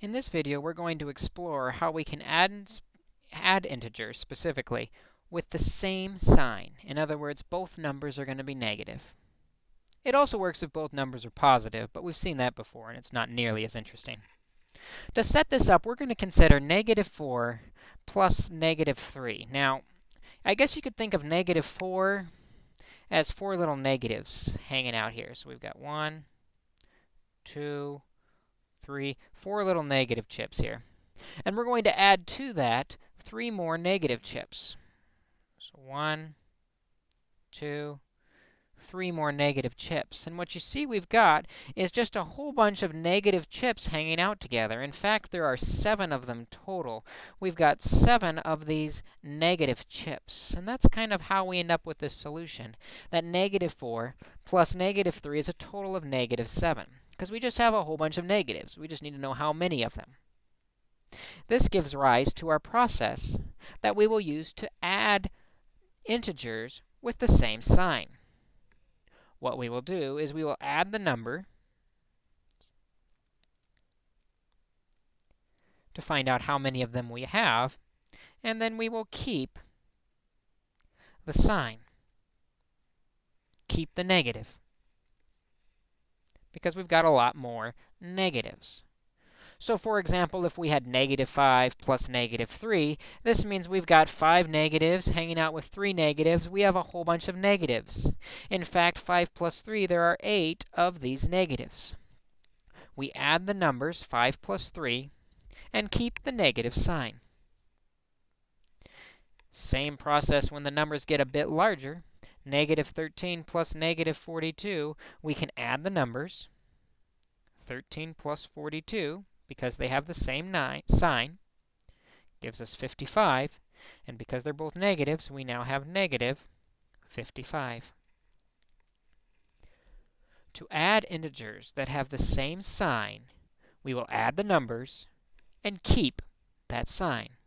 In this video, we're going to explore how we can add integers, specifically, with the same sign. In other words, both numbers are going to be negative. It also works if both numbers are positive, but we've seen that before, and it's not nearly as interesting. To set this up, we're going to consider -4 plus -3. Now, I guess you could think of -4 as 4 little negatives hanging out here. So we've got 1, 2, 3, 4 little negative chips here. And we're going to add to that 3 more negative chips. So 1, 2, 3 more negative chips. And what you see we've got is just a whole bunch of negative chips hanging out together. In fact, there are 7 of them total. We've got 7 of these negative chips. And that's kind of how we end up with this solution. That -4 plus -3 is a total of -7. Because we just have a whole bunch of negatives. We just need to know how many of them. This gives rise to our process that we will use to add integers with the same sign. What we will do is we will add the number to find out how many of them we have, and then we will keep the sign, keep the negative, because we've got a lot more negatives. So for example, if we had -5 plus -3, this means we've got 5 negatives hanging out with 3 negatives. We have a whole bunch of negatives. In fact, 5 plus 3, there are 8 of these negatives. We add the numbers 5 plus 3 and keep the negative sign. Same process when the numbers get a bit larger. -13 plus -42, we can add the numbers 13 plus 42, because they have the same sign, gives us 55. And because they're both negatives, we now have -55. To add integers that have the same sign, we will add the numbers and keep that sign.